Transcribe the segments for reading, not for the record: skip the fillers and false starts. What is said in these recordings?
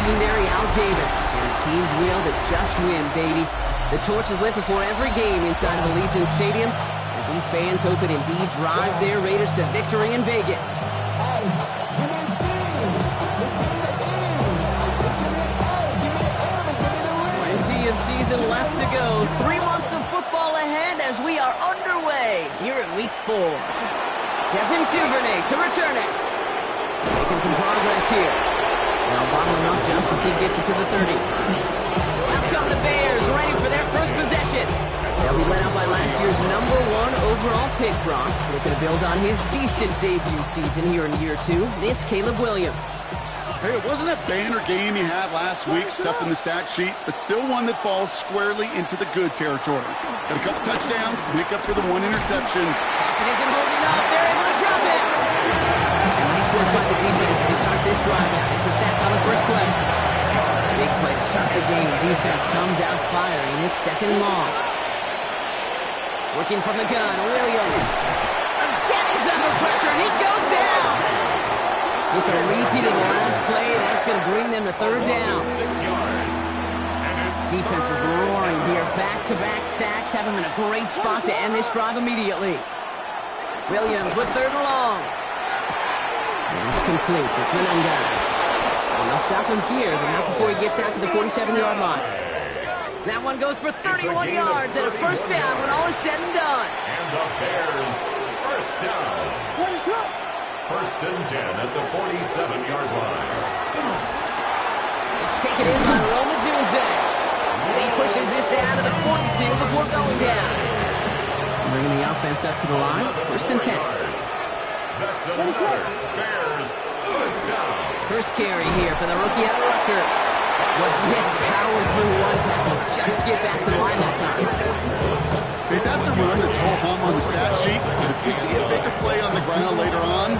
legendary Al Davis. And the team's will to just win, baby. The torch is lit before every game inside of Allegiant Stadium as these fans hope it indeed drives their Raiders to victory in Vegas. Plenty of season left to go. 3 months of football ahead as we are underway here in Week 4. Devin Duvernay to return it. Making some progress here. Now bottling up just as he gets it to the 30. So out come the Bears, ready for their first possession. They'll be led out by last year's #1 overall pick, Brock. Looking to build on his decent debut season here in year 2. It's Caleb Williams. Hey, it wasn't a banner game he had last week, stuffed in the stat sheet, but still one that falls squarely into the good territory. Got a couple touchdowns to make up for the 1 interception. Pocket isn't holding up. They're able to drop it. And nice work by the defense to start this drive out. It's a sack on the first play. Big play to start the game. Defense comes out firing. It's 2nd and long. Working from the gun, Williams. Again, he's under pressure, and he goes down. It's a repeated last play. That's going to bring them to 3rd down. Defense is roaring here. Back-to-back sacks have him in a great spot to end this drive immediately. Williams with 3rd and long. And it's complete. It's Monangai. And they'll stop him here, but not before he gets out to the 47-yard line. That one goes for 31 yards and a 1st down when all is said and done. And the Bears, 1st down. 1st and 10 at the 47-yard line. It's taken in by Roma Dunze. He pushes this down to the 42 before going down. Bringing the offense up to the line. 1st and 10. That's another Bears 1st down. First carry here for the rookie out of Rutgers. Well, he had to power through 1 tackle just to get back to the line that time. Hey, that's a run that's all hum on the stat sheet, but if you see a bigger play on the ground later on,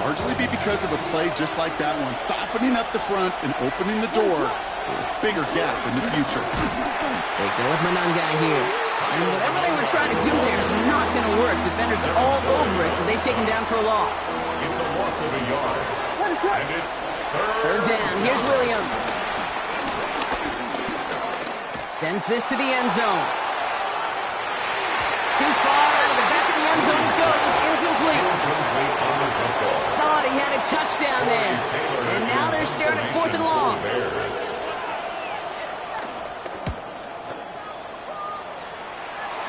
largely be because of a play just like that one, softening up the front and opening the door for a bigger gap in the future. They go with Monangai here. And whatever they were trying to do there is not going to work. Defenders all over it, so they take him down for a loss. It's a loss of a yard. And it's 3rd down. Here's Williams. Sends this to the end zone. Too far out of the back of the end zone it goes. Incomplete. Thought he had a touchdown there. And now they're staring at 4th and long.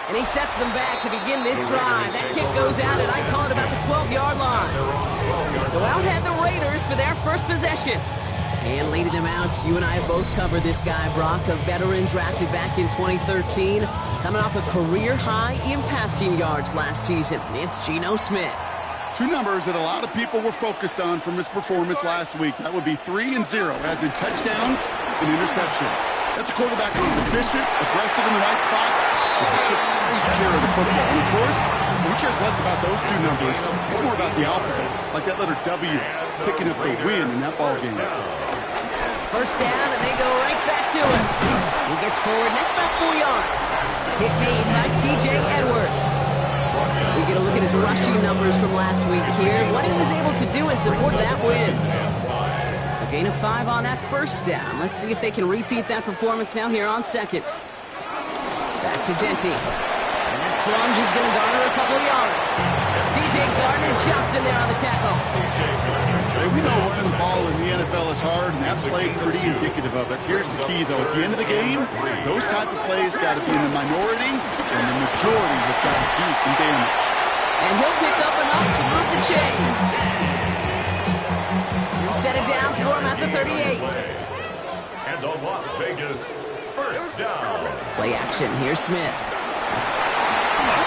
And he sets them back to begin this drive. That kick goes out at, I call it, about the 12-yard line. So out head the Raiders for their first possession. And leading them out, you and I have both covered this guy, Brock, a veteran drafted back in 2013, coming off a career high in passing yards last season. It's Geno Smith. 2 numbers that a lot of people were focused on from his performance last week. That would be 3 and 0, as in touchdowns and interceptions. That's a quarterback who's efficient, aggressive in the right spots, and took care of the football. And of course, he cares less about those 2 numbers. It's more about the alphabet, like that letter W, picking up the win in that ball game. 1st down, and they go right back to it. He gets forward, next about 4 yards. Hit made by T.J. Edwards. We get a look at his rushing numbers from last week here. What he was able to do in support of that win. So gain of 5 on that 1st down. Let's see if they can repeat that performance now here on 2nd. Back to Genty. And that plunge is going to garner a couple of yards. C.J. Gardner-Johnson there on the tackle. We know running the ball in the NFL is hard, and that's played pretty indicative of it. Here's the key, though. At the end of the game, those type of plays got to be in the minority, and the majority have got to do some damage. And he'll pick up enough to move the chains. He'll set it down for him at the 38. And the Las Vegas 1st down. Play action. Here's Smith.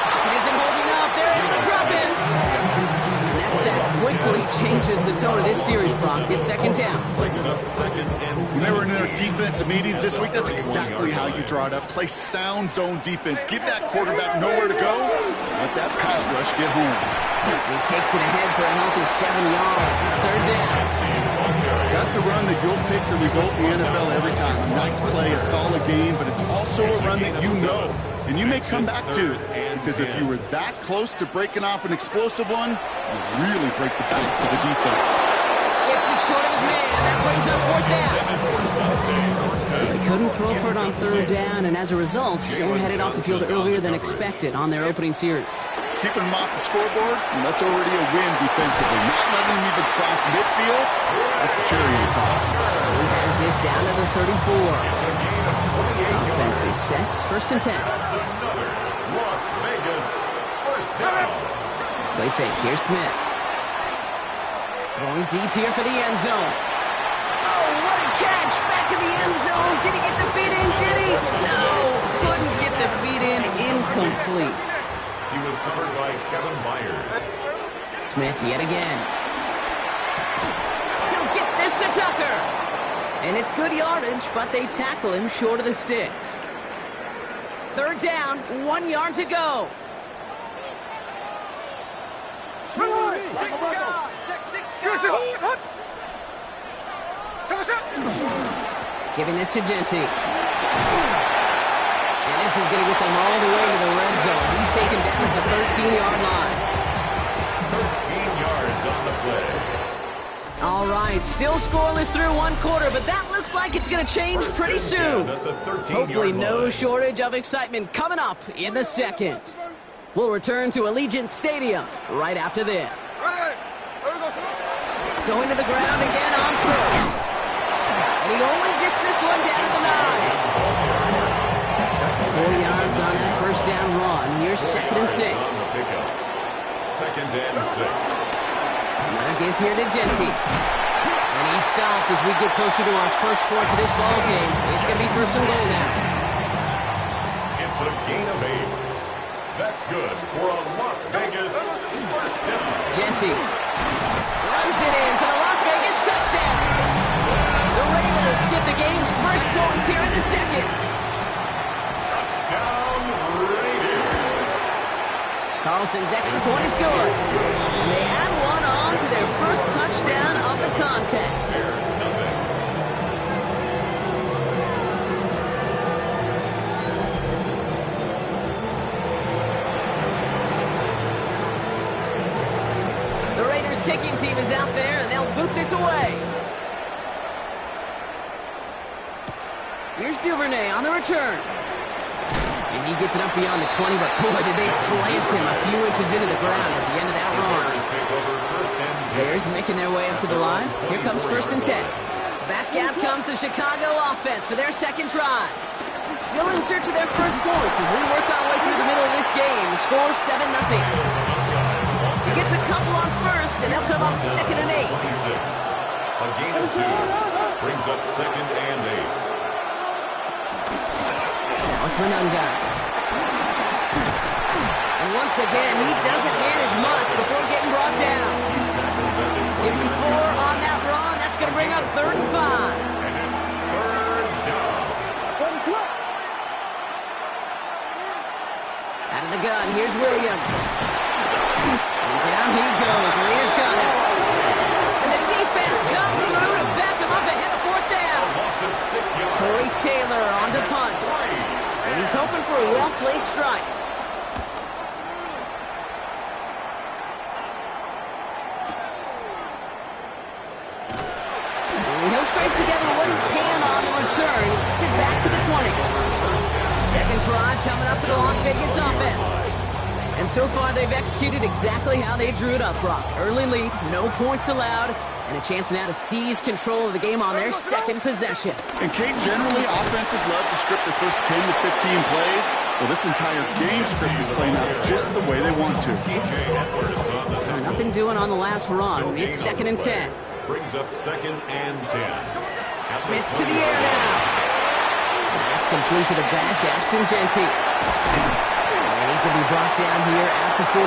Pocket isn't holding up. They're able to drop in. And that sack quickly changes the tone of this series, Brock. It's 2nd down. When they were in their defensive meetings this week, that's exactly how you draw it up. Play sound zone defense. Give that quarterback nowhere to go. Let that pass rush get home. He takes it ahead for a healthy 7 yards. It's 3rd down. That's a run that you'll take the result in the NFL every time. A nice play, a solid game, but it's also a run that you know, and you may come back to, because if you were that close to breaking off an explosive one, you really break the backs of the defense. Tips it short of his man. That brings up fourth down. They couldn't throw for it on third down, and as a result, Sam headed off the field earlier than expected on their opening series. Keeping him off the scoreboard, and that's already a win defensively. Not letting him even cross midfield, that's the cherry on top. He has this down to the 34. Offense is set, first and 10. That's another Las Vegas first down. Play fake, here's Smith. Going deep here for the end zone. Oh, what a catch! Back to the end zone. Did he get the feet in? Did he? No, couldn't get the feet in. Incomplete. He was covered by Kevin Byard. Smith yet again. He'll get this to Tucker. And it's good yardage, but they tackle him short of the sticks. Third down, 1 yard to go. Giving this to Genty. And this is going to get them all the way to the red zone. He's taken down at the 13-yard line. 13 yards on the play. All right, still scoreless through one quarter, but that looks like it's going to change pretty soon. Hopefully no shortage of excitement coming up in the second. We'll return to Allegiant Stadium right after this. Going to the ground again on first. And he only gets this one down to the 9. 4 yards on that first down run. Here's second and 6. Second and 6. Another give here to Genty. And he's stopped as we get closer to our first point to this ball game. It's going to be first and goal now. It's a gain of 8. That's good for a Las Vegas first down. Genty runs it in for the Las Vegas touchdown. The Raiders get the game's first points here in the second. Touchdown Raiders. Carlson's extra point is good. And they add one on to their first touchdown of the contest. Bears nothing. The Raiders kicking team is out there, and they'll boot this away. Here's Duvernay on the return. And he gets it up beyond the 20, but boy, did they plant him a few inches into the ground at the end of that run. Bears take over first and 10. Bears making their way up to the line. Here comes first and 10. Back out comes the Chicago offense for their second try. Still in search of their first points as we work our way through the middle of this game. The score 7-0. He gets a couple on first, and they'll come up second and 8. 26. A gain of 2 brings up second and 8. Now it's Monunga. And once again, he doesn't manage much before getting brought down. Give him 4 on that run. That's going to bring up third and 5. And it's third down. Out of the gun, here's Williams. And down he goes. Raiders got him. And the defense comes through to back him up ahead of fourth down. Loss of 6 yards. Corey Taylor on to punt. And he's hoping for a well-placed strike. And he'll scrape together what he can on the return. He gets it back to the 20. Second drive coming up for the Las Vegas offense. And so far, they've executed exactly how they drew it up, Brock. Early lead, no points allowed, and a chance now to seize control of the game on their second possession. And, Kate, generally, offenses love to script their first 10 to 15 plays. Well, this entire game script is playing out just the way they want to. Nothing doing on the last run. It's second and 10. Brings up second and 10. Smith to the air now. That's complete to the back, Ashton Genty. And he's going to be brought down here at the 42.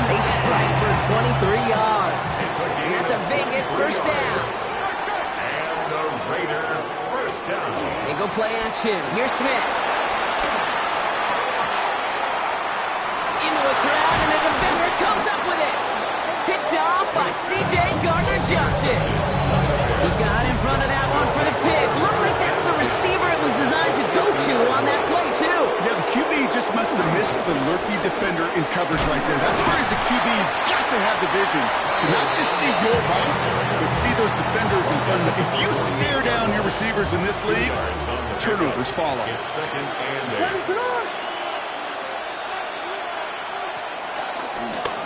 They strike for 23 yards. And that's a Vegas first down. And the Raider first down. They go play action. Here's Smith. Into a crowd, and the defender comes up with it. Picked off by C.J. Gardner-Johnson. He got in front of that one for the pick. Looked like that's the receiver it was designed to go to on that play, too. Yeah, the QB just just must have missed the lurky defender in coverage right there. That's where as a QB, you've got to have the vision to not just see your route, but see those defenders in front of you. If you stare down your receivers in this league, turnovers follow. It's second and 8.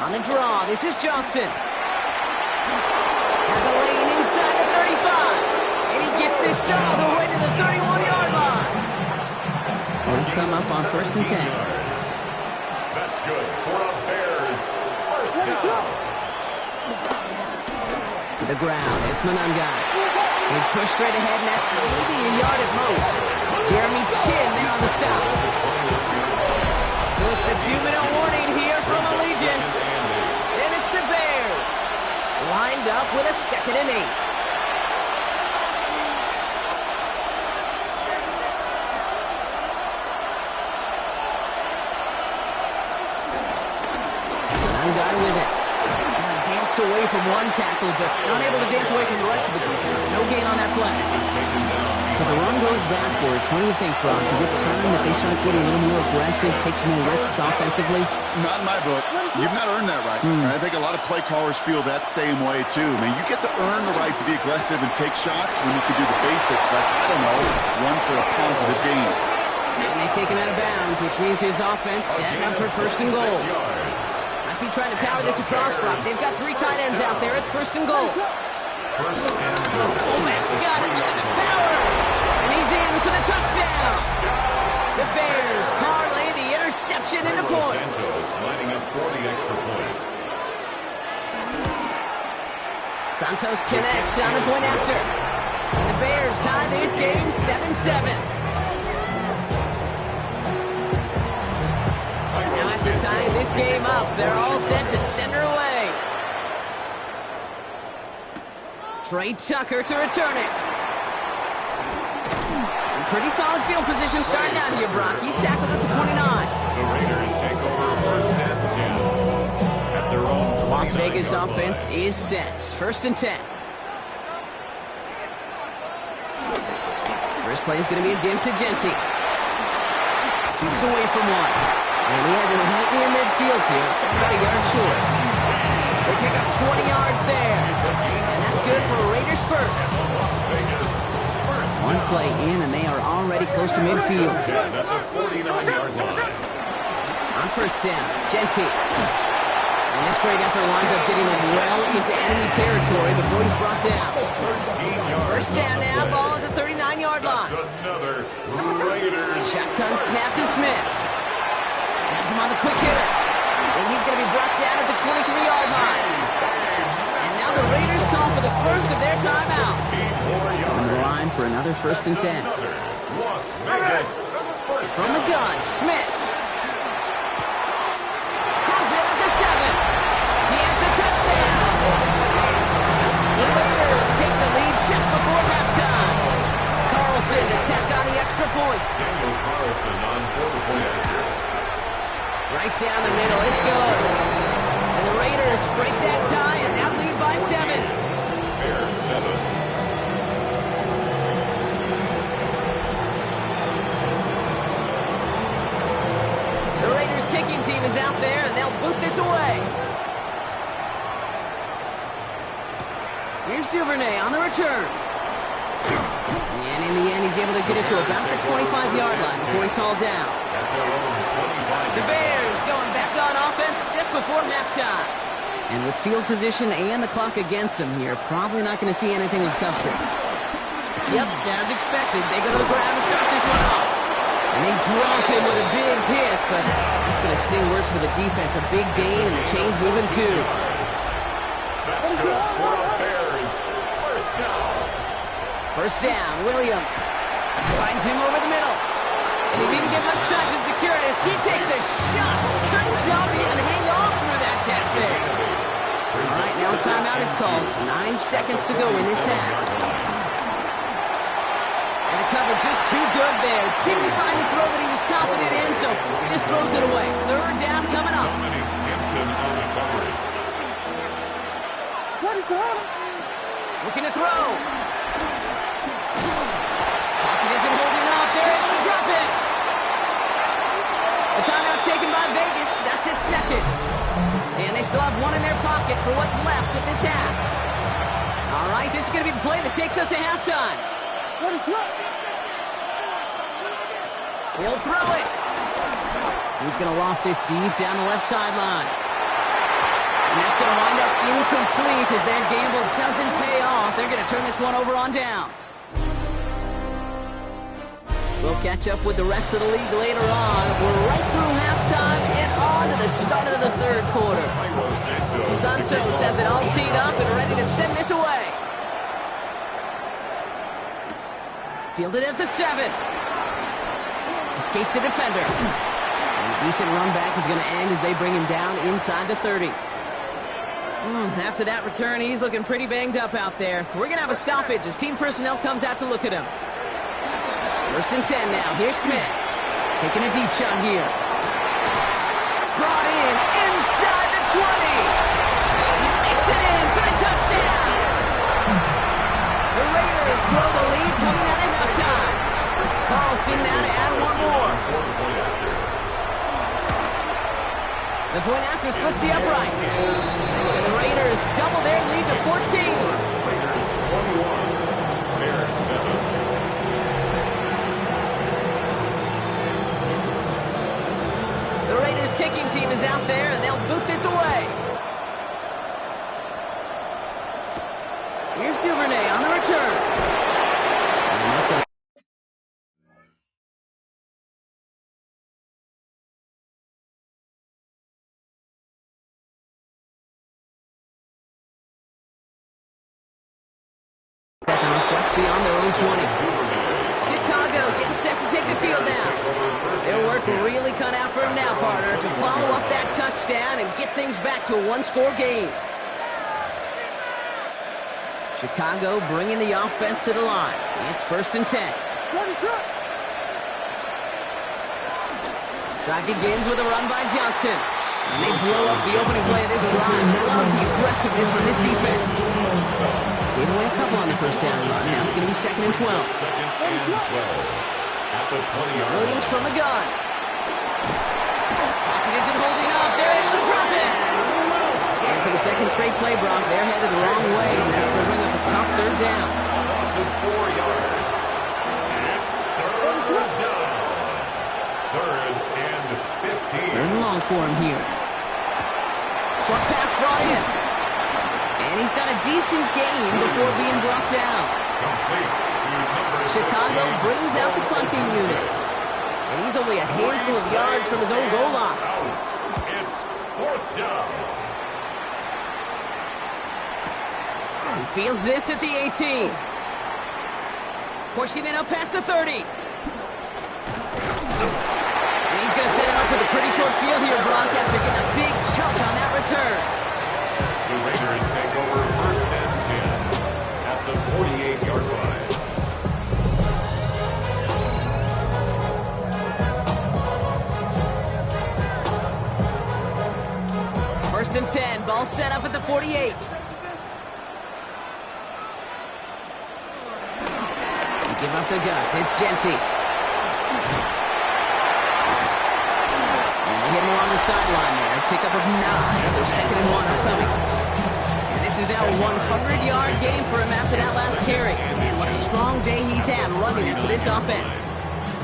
On the draw, this is Johnson. Has a lane inside the 35. And he gets this shot all the way to the 31-yard line. Will come up on 1st and 10. That's good for a Bears first down. To the ground, it's Monangai. He's pushed straight ahead, and that's maybe a yard at most. Jeremy Chin there on the stop. So it's the 2-minute warning here from Allegiant. And it's the Bears. Lined up with a 2nd and 8. Monangai with it. Danced away from one tackle, but not able to dance away from the rest of the defense. No gain on that play. So the run goes backwards. What do you think, Brock? Is it time that they start getting a little more aggressive, take some more risks offensively? Not in my book. You've not earned that right. I think a lot of play callers feel that same way, too. I mean, you get to earn the right to be aggressive and take shots when you can do the basics, like, I don't know, run for a positive gain. And they take him out of bounds, which means his offense setting up for 1st and goal. Might be trying to power this across, Brock. They've got 3 tight ends out there. It's 1st and goal. Coleman's got it. Look at the power. And he's in for the touchdown. The Bears parlay the interception into points. Santos lining up for the extra point. Santos connects on the point after. And the Bears tie this game 7-7. Now after tying this game up, they're all set to send her away. Trey Tucker to return it. Pretty solid field position starting out here, Brock. He's tackled at the 29. The Raiders take over 1st and 10 at their own Las Vegas offense is set. 1st and 10. First play is going to be again to Genty. Keeps away from one. And he has it right near midfield here. It's about a yard short. They pick up 20 yards there. And that's good for Raiders first. Las Vegas. One play in, and they are already close to midfield. At the 49-yard line. On 1st down, Genty. And this great effort winds up getting him well into enemy territory before he's brought down. 13 yards. 1st down now, ball at the 39-yard line. Another Raiders. Shotgun snap to Smith. Has him on the quick hitter. And he's going to be brought down at the 23-yard line. And now the Raiders call for the first of their timeouts. On the line for another 1st and 10. Las Vegas. First From the gun, Smith. Has it at the 7. He has the touchdown. The Raiders take the lead just before halftime. Carlson to tack on the extra point. Daniel Carlson on for the point after. Right down the middle, it's good. And the Raiders break that tie and now lead by 7. Bears 7. The Raiders kicking team is out there and they'll boot this away. Here's Duvernay on the return. And in the end, he's able to get it to about the 25-yard line before he's hauled down. At their own 25. The Bears going back on offense just before halftime. And with field position and the clock against them here, probably not going to see anything of substance. Yep, as expected, they go to the grab and start this one off. And they drop him with a big hit, but that's going to sting worse for the defense. A big gain, and the chain's moving too. That's good for the Bears. First down. 1st down, Williams finds him over the middle. And he didn't get much time to secure it as he takes a shot. Good job to even hang on through that catch there. All right, now a timeout is called. 9 seconds to go in this half. And the cover just too good there. Didn't find the throw that he was confident in, so just throws it away. 3rd down coming up. Dominic Hampton on the coverage. What is that? Looking to throw. Pocket isn't holding up. They're able to drop it. The time taken by Vegas. That's its second. And they still have one in their pocket for what's left of this half. All right, this is going to be the play that takes us to halftime. He'll throw it. He's going to loft this deep down the left sideline. And that's going to wind up incomplete as their gamble doesn't pay off. They're going to turn this one over on downs. We'll catch up with the rest of the league later on. We're right through halftime and on to the start of the third quarter. Santos has it all teed up and ready to send this away. Fielded at the 7. Escapes the defender. And a decent run back is going to end as they bring him down inside the 30. After that return, he's looking pretty banged up out there. We're going to have a stoppage as team personnel comes out to look at him. First and 10 now. Here's Smith. Taking a deep shot here. Brought in inside the 20. He makes it in for the touchdown. The Raiders grow the lead coming out of halftime. Carlson now to add one more. The point after splits the uprights. And the Raiders double their lead to 14. Raiders 21, Bears 7. The Raiders kicking team is out there, and they'll boot this away. Here's Duvernay on the return. And that's going to... just beyond their own 20. Chicago getting set to take the field now. Their work really cut out for him now, partner, to follow up that touchdown and get things back to a one-score game. Chicago bringing the offense to the line. It's first and 10. Drive begins with a run by Johnson. And they blow up the opening play of this drive. Love the aggressiveness from this defense. Gave away a couple on the first down run. Now it's going to be second and 12. Second and 12. At the 20-yard line. Williams from the gun. Pocket isn't holding up. They're able to drop it. And for the second straight play, Brock, they're headed the wrong way. And that's going to bring up a tough third down. Loss of 4 yards. It's third down. Third and 15. Third and long for him here. Short pass brought in. And he's got a decent gain before being brought down. Complete to number Chicago 13. brings out the punting unit. And he's only a handful of yards from his own goal line. Out. It's fourth down. He fields this at the 18. Pushing it up past the 30. And he's going to set him up with a pretty short field here, Brock, after getting a big chunk on that return. The Raiders take over first and 10 at the 48-yard line. First and 10, ball set up at the 48. They give up the guts. It's Genty. And they hit him along the sideline there. Pickup of 9, so second and 1 upcoming. And this is now a 100-yard game for him after that last carry. And what a strong day he's had running it for this offense.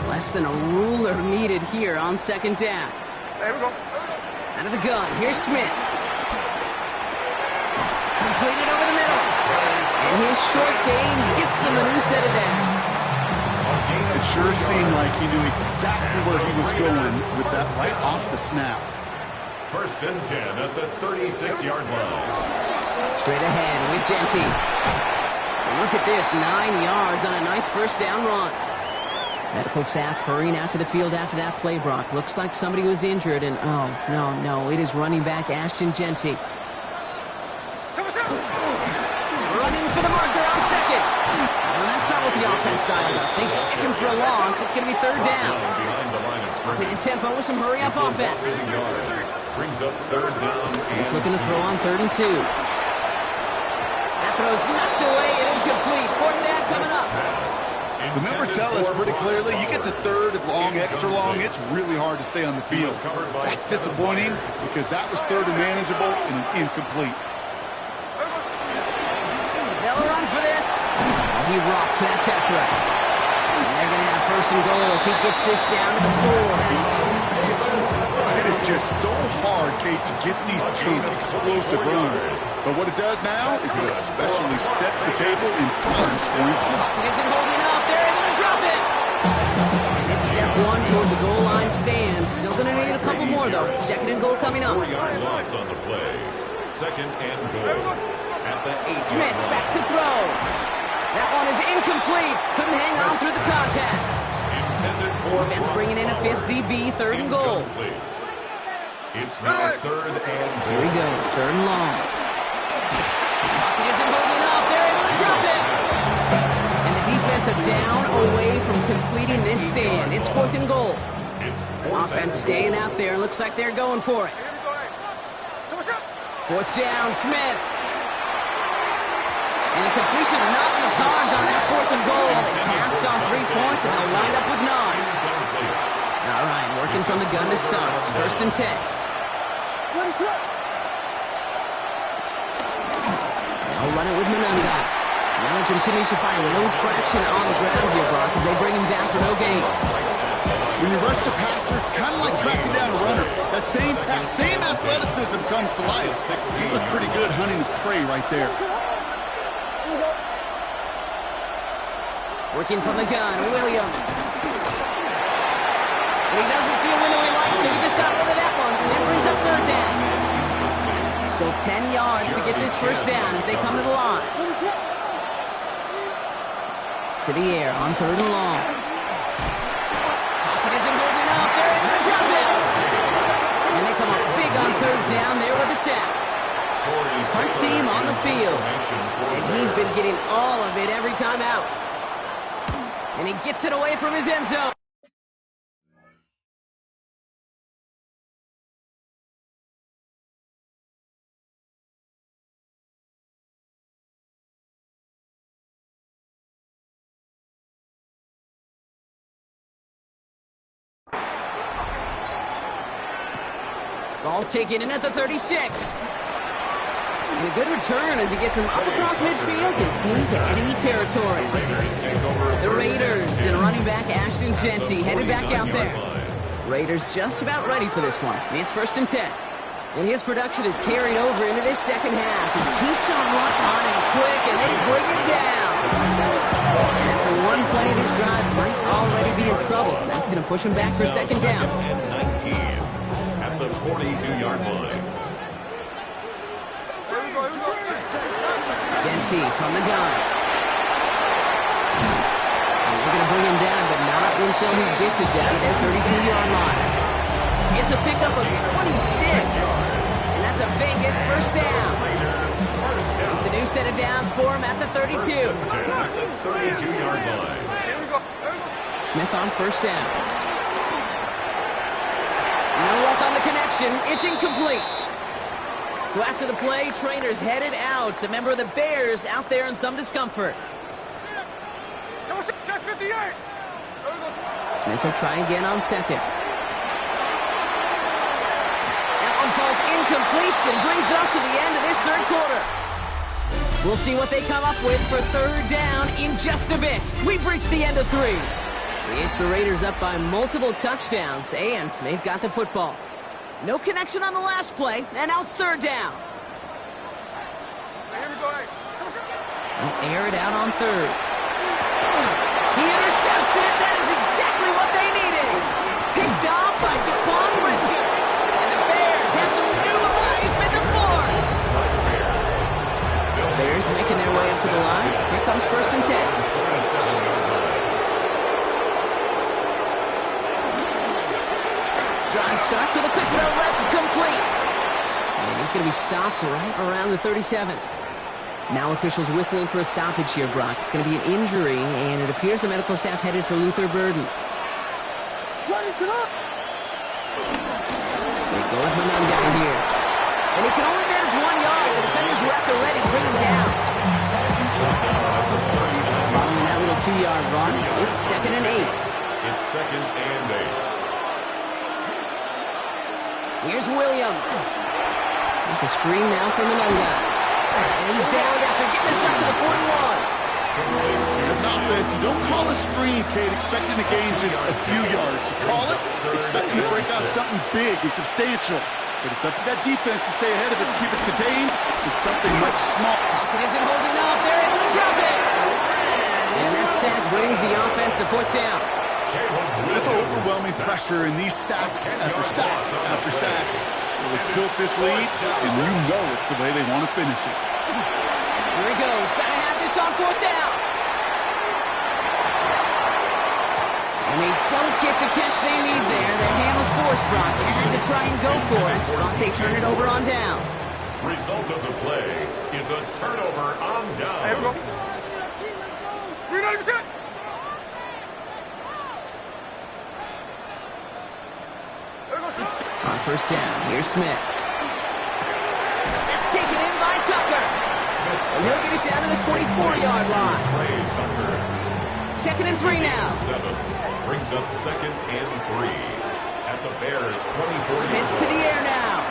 Less than a ruler needed here on second down. There we go. Out of the gun, here's Smith. Completed over the middle. And his short gain gets them a new set of downs. It sure seemed like he knew exactly where he was going with that right off the snap. First and 10 at the 36-yard line. Straight ahead with Genty. And look at this, 9 yards on a nice first down run. Medical staff hurrying out to the field after that play, Brock. Looks like somebody was injured, and oh, no, it is running back Ashton Genty. Running for the marker on second. Well, that's not what the offense dialed up. They stick him for a loss. It's going to be third down. Behind the line of scrimmage. Upping the tempo with some hurry-up offense. Brings up third down. He's looking to throw on 3rd and 2. That throw's knocked away and incomplete. Fourth down coming up. Pass The numbers tell us pretty clearly, you get to third and long, extra long, it's really hard to stay on the field. That's disappointing because that was third and manageable and incomplete. They'll run for this. He rocks that tackler. And they're going to have first and goal as he gets this down to the 4. It is just so hard, Kate, to get these chunk, explosive runs. But what it does now is it especially sets the table in prime scoring. Pocket isn't holding up. They're able to drop it. And it's step one towards the goal line stand. Still going to need a couple more, though. Second and goal coming up. 4-yard loss on the play. Second and goal. At the 8-yard Smith line. back to throw. That one is incomplete. Couldn't hang on through the contact. Intended for Defense bringing in a fifth DB, third and goal. Incomplete. It's now third and Here goal. he goes, third and long. Pocket isn't holding up. They're able to drop it. And the defense are down away from completing this stand. It's fourth and goal. It's fourth Offense and staying out there. Looks like they're going for it. Fourth down, Smith. And a completion not in the cards on that fourth and goal. They passed on 3 points and they'll wind up with 9. All right, working from the gun to Suggs. First and 10. Now run it with Monunga. Miller continues to find no traction on the ground here, Brock, as they bring him down for no gain. When you rush the passer, it's kind of like tracking down a runner. That same athleticism comes to life. He looked pretty good hunting his prey right there. Working from the gun, Williams. And he doesn't see a window he likes, so he just got rid of that one. And that brings up third down. Still 10 yards to get this first down as they come to the line. To the air on third and long. Pocket isn't holding up. They're able to drop it. And they come up big on third down there with the sack. Punt team on the field. And he's been getting all of it every time out. And he gets it away from his end zone. Ball taken in at the 36. And a good return as he gets him up across midfield and into enemy territory. The Raiders and running back Ashton Jeanty headed back out there. Raiders just about ready for this one. It's first and 10. And his production is carried over into this second half. He keeps on running quick, and they bring it down. And after one play of this drive, might already be in trouble. That's going to push him back for second down. And 19 at the 42-yard line. Jeanty from the gun. And they're going to bring him down, but not until he gets it down to their 32-yard line. It's a pickup of 26. And that's a Vegas first down. It's a new set of downs for him at the 32. 32-yard line. Smith on first down. No luck on the connection. It's incomplete. So after the play, trainers headed out. A member of the Bears out there in some discomfort. Smith will try again on second. That one falls incomplete and brings us to the end of this third quarter. We'll see what they come up with for third down in just a bit. We've reached the end of 3. It's the Raiders up by multiple touchdowns, and they've got the football. No connection on the last play, and now it's third down. They'll air it out on third. He intercepts it. That is exactly what they needed. Picked off by Jaquan Brisker. And the Bears have some new life in the fourth. Bears making their way up to the line. Here comes first and 10. Drive start to the quick throw left, complete. And he's going to be stopped right around the 37. Now officials whistling for a stoppage here, Brock. It's going to be an injury, and it appears the medical staff headed for Luther Burden. They go with Monunga here. And he can only manage 1 yard. The defenders were at the ready to bring him down. Following that little 2-yard run. It's 2nd and 8. It's 2nd and 8. Here's Williams. There's a screen now from the young guy. And he's down after getting this up to the 41. As an offense, you don't call a screen, Kate, expecting to gain just a few yards. You call it expecting to break out something big and substantial. But it's up to that defense to stay ahead of it, to keep it contained to something much smaller. Pocket isn't holding up. They're able to drop it. And that sack brings the offense to 4th down. This overwhelming pressure and these sacks after sacks after sacks. Well, it's built this lead, and you know it's the way they want to finish it. Here he goes. Got to have this on 4th down. And they don't get the catch they need there. Their hand was forced, Brock. Had to try and go for it, but they turn it over on downs. Result of the play is a turnover on downs. On 1st down, here's Smith. That's taken in by Tucker. And he'll get it down to the 24-yard line. 2nd and 3 now. 7 brings up 2nd and 3 at the Bears' 24. Smith to the air now.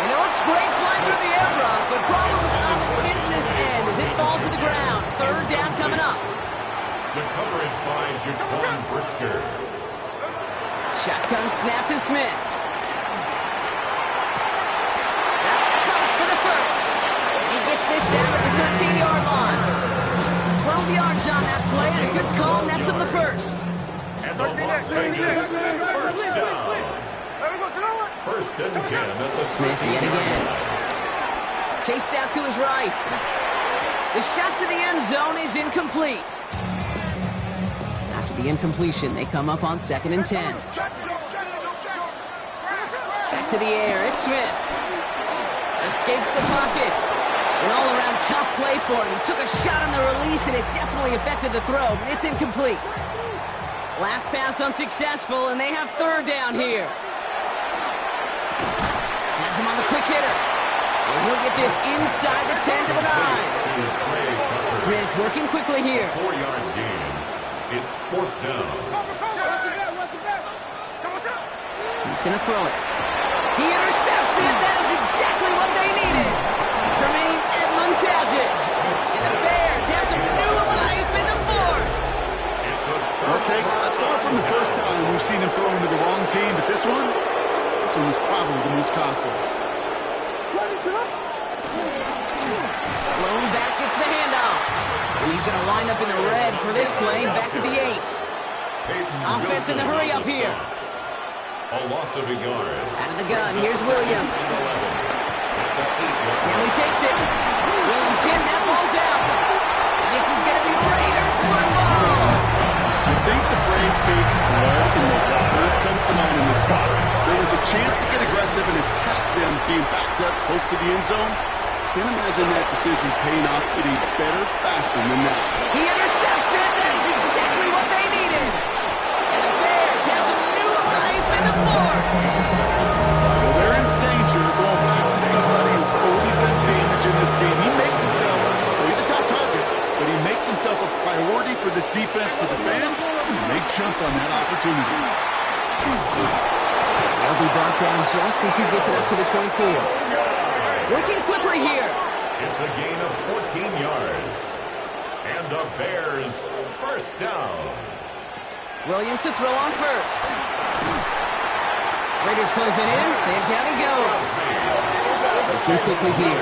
And it looks great flying through the air, Brock, but problems on the business end as it falls to the ground. 3rd down coming up. The coverage by Jaquan Brisker. Shotgun snap to Smith. That's caught for the 1st. And he gets this down at the 13-yard line. 12 yards on that play, and a good call nets him the 1st. And the Las Vegas 1st down. 1st and 10 at the Smith yet again. Chased out to his right. The shot to the end zone is incomplete. After the incompletion, they come up on 2nd and 10. Back to the air, it's Smith. Escapes the pocket. An all-around tough play for him. He took a shot on the release, and it definitely affected the throw, but it's incomplete. Last pass unsuccessful, and they have 3rd down here. Has him on the quick hitter. And he'll get this inside the 10 to the 9. Smith working quickly here. 4-yard gain. It's 4th down. He's going to throw it. He intercepts it. That is exactly what they needed. Tremaine Edmonds has it. And the Bears have some new life in the 4th. Okay, that's far from the first time we've seen him throw into the wrong team, but this one was probably the most costly. Lone back gets the handoff. And he's going to line up in the red for this play, back at the 8. Offense in the hurry up here. A loss of a yard. Out of the gun, here's Williams. Now he takes it. Williams in, that ball's out. This is going to be Raiders football. I think the phrase, Kate, blood in the water comes to mind in this spot. There was a chance to get aggressive and attack them being backed up close to the end zone. Can't imagine that decision paying off in a better fashion than that. He intercepts it. That is exactly what they needed. And the Bears have some new life in the 4th. Well, they're in danger going back to somebody who's already done damage in this game. He makes himself, well, he's a top target, but he makes himself a priority for this defense to defend, and they jumped on that opportunity. He'll be brought down just as he gets it up to the 24. Working quickly here. It's a gain of 14 yards. And the Bears 1st down. Williams to throw on 1st. Raiders closing in, and down he goes. Working quickly here.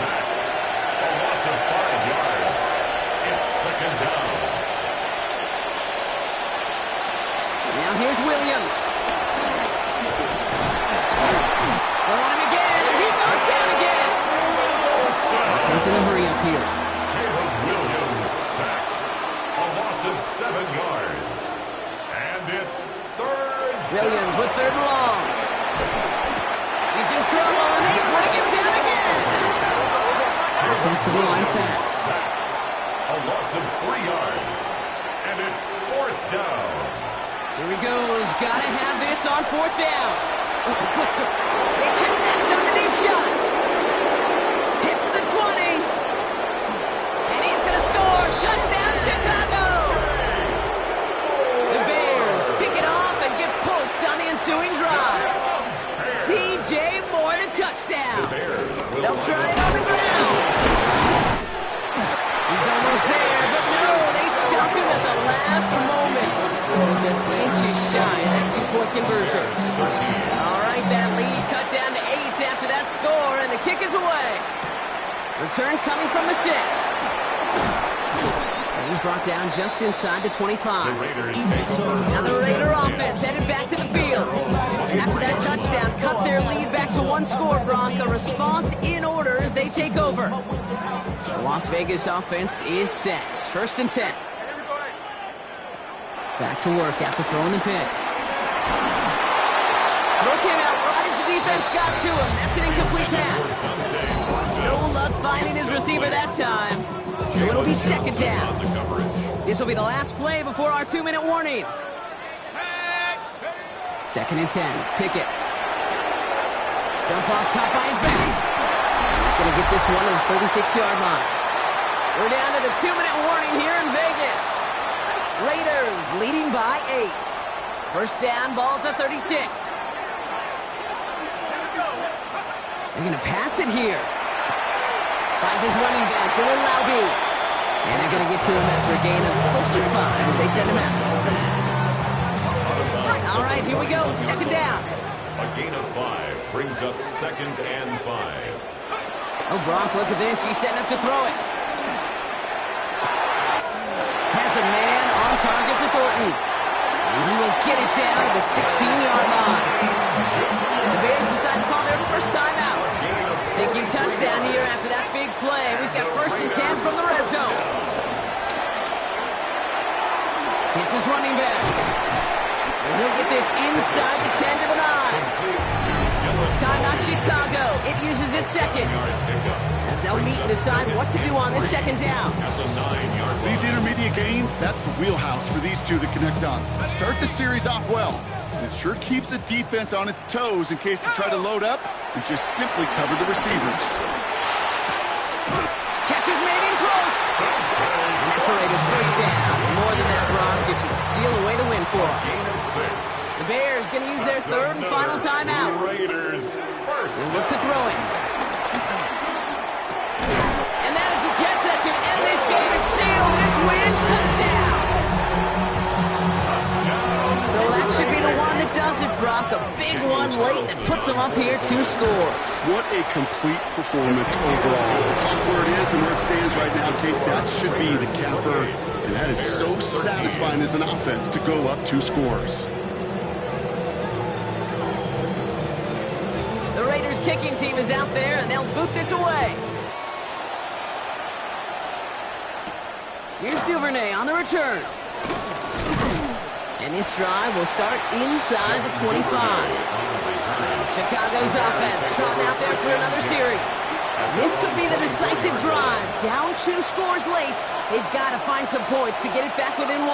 Sacked. A loss of 5 yards. It's 2nd down. Now here's Williams. They want him again, and he goes down again. Offense in a hurry up here. Caleb Williams sacked. A loss of 7 yards. And it's 3rd. Williams with 3rd and long. He's in trouble, and they bring him down again. Offensive line fast. Sacked. A loss of 3 yards. And it's 4th down. Here he goes. Gotta have this on 4th down. Oh, he puts it. They connect on the deep shot. Hits the 20. And he's going to score. Touchdown, Chicago. The Bears pick it off and get points on the ensuing drive. DJ Moore, the touchdown. They'll try it on the ground. He's almost there, but no, they stop him at the last moment. Still just inches shy of that two-point conversion. All right, that lead cut down to 8 after that score, and the kick is away. Return coming from the 6. And he's brought down just inside the 25. Now the Raider offense headed back to the field. And after that touchdown, cut their lead back to 1 score, Brock. A response in order as they take over. The Las Vegas offense is set. 1st and 10. Back to work after throwing the pick. Throw came out right as the defense got to him. That's an incomplete pass. No luck finding his receiver that time. So it'll be 2nd down. This will be the last play before our 2-minute warning. 2nd and 10. Pickett. Jump off, caught by his back. He's going to get this one at the 36-yard line. We're down to the 2-minute warning here in Vegas. Raiders leading by 8. 1st down, ball at the 36. They're going to pass it here. Finds his running back, Dylan Laube. And they're going to get to him after a gain of close to 5 as they send him out. All right, here we go. 2nd down. A gain of 5 brings up 2nd and 5. Oh, Brock, look at this. He's setting up to throw it. Has a man on target to Thornton. And he will get it down to the 16-yard line. The Bears decide to call their first timeout. Thinking touchdown here after that big play. We've got 1st and 10 from the red zone. It's his running back. And he'll get this inside the 10 to the 9. Timeout Chicago. It uses its 2nd. As they'll meet and decide what to do on this 2nd down. These intermediate gains, that's the wheelhouse for these two to connect on. Start the series off well. It sure keeps the defense on its toes in case they try to load up and just simply cover the receivers. Catch is made in close. And that's a Raiders 1st down. More than that, Brock. It should seal away the win for them. Gain of 6. The Bears going to use their 3rd and final timeout. Raiders They'll look to throw it. And that is the catch that should end this game and seal this win. Touchdown. So that should be the one that does it, Brock. A big one late that puts them up here 2 scores. What a complete performance overall. The clock where it is and where it stands right now, Kate, that should be the capper. And that is so satisfying as an offense to go up 2 scores. The Raiders kicking team is out there, and they'll boot this away. Here's Duvernay on the return. And this drive will start inside the 25. Chicago's offense trotting out there for another series. This could be the decisive drive. Down 2 scores late. They've got to find some points to get it back within 1.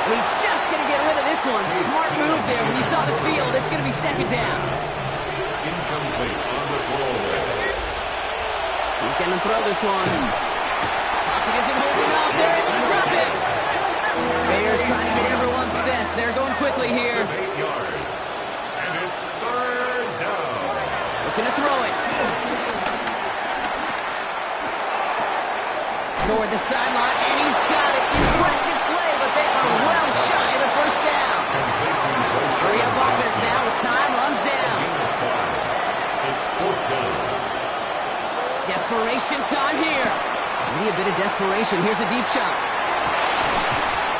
He's just going to get rid of this one. Smart move there. When you saw the field, it's going to be 2nd down. incomplete on the throwaway. He's going to throw this one. Pocket isn't holding up. They're able to drop it. Bears trying to get everyone set. They're going quickly here. 8 yards. And it's 3rd down. Looking to throw it. Toward the sideline, and he's got it. Impressive play, but they are well shy of the 1st down. Hurry up offense now as time runs down. It's 4th down. Desperation time here. Maybe a bit of desperation. Here's a deep shot.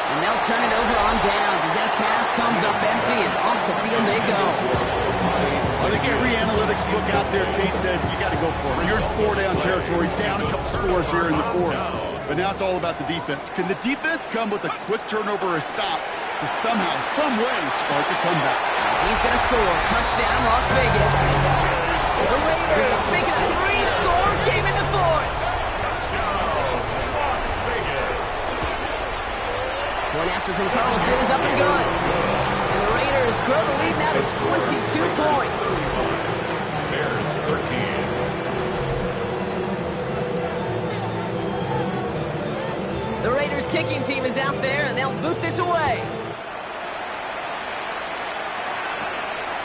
And they'll turn it over on downs as that pass comes up empty and off the field they go. I think every analytics book out there, Kate said, you got to go for it. You're in 4-down territory, down a couple scores here in the 4th. But now it's all about the defense. Can the defense come with a quick turnover or a stop to somehow, some way, spark a comeback? He's going to score. Touchdown, Las Vegas. The Raiders making a 3-score game in the 4th. Point after from Carlson is up and good. And the Raiders grow the lead now to 22 points. Bears 13, kicking team is out there, and they'll boot this away.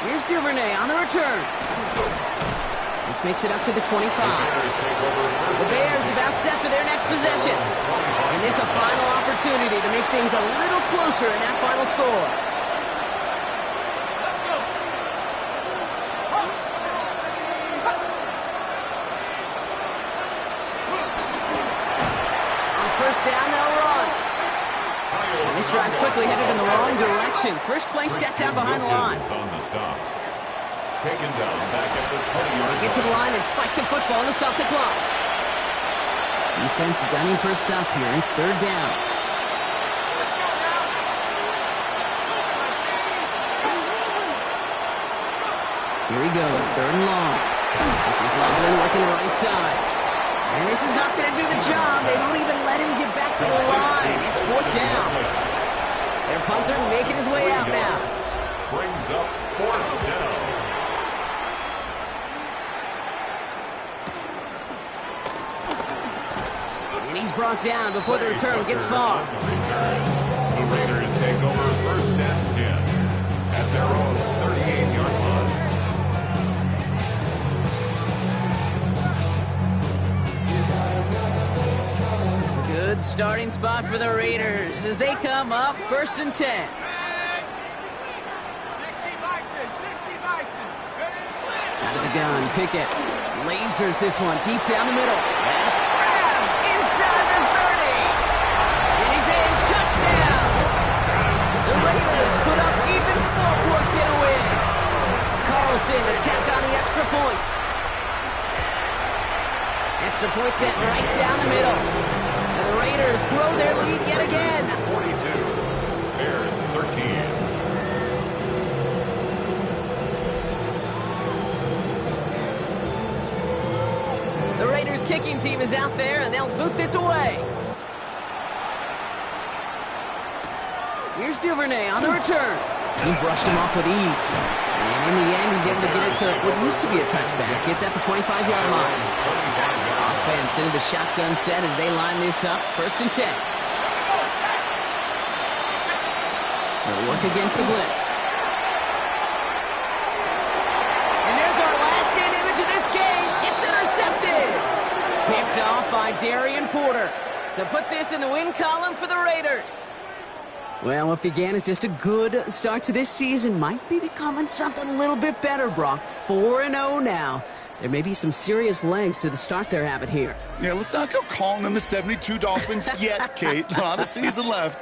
Here's Duvernay on the return. This makes it up to the 25. The Bears about set for their next possession. And this a final opportunity to make things a little closer in that final score. On first down, they'll run. And this drive's quickly headed in the wrong direction. First play set down behind the line. On the stop. Taken down back at the 20-yard Get to the line and spike the football to stop the clock. Defense gunning for a stop here. It's third down. Here he goes, third and long. This is Loveland working the right side. And this is not going to do the job. They don't even let him get back to the line. It's fourth down. Their punter making his way out now. brings up fourth down. And he's brought down before the return gets far. The Raiders take over first and 10 at their own 38-yard line. Good starting spot for the Raiders as they come up first and 10. Out of the gun, Pickett lasers this one deep down the middle. That's grabbed inside the 30. And he's in. Touchdown. The Raiders put up even 4 points in a win. Carlson to tack on the extra point. Extra point sent right down the middle. And the Raiders grow their lead yet again. 42. Bears 13. The Raiders kicking team is out there, and they'll boot this away. Here's Duvernay on the return. He brushed him off with ease. And in the end, he's able to get it to what used to be a touchback. It's at the 25-yard line. Offense into the shotgun set as they line this up. First and 10. They'll work against the blitz. And there's our last-in image of this game. It's intercepted. Picked off by Darian Porter. So put this in the win column for the Raiders. Well, what began as just a good start to this season might be becoming something a little bit better, Brock. 4-0 now. There may be some serious legs to the start they're having here. Yeah, let's not go calling them the 72 Dolphins yet, Kate. A lot of season left.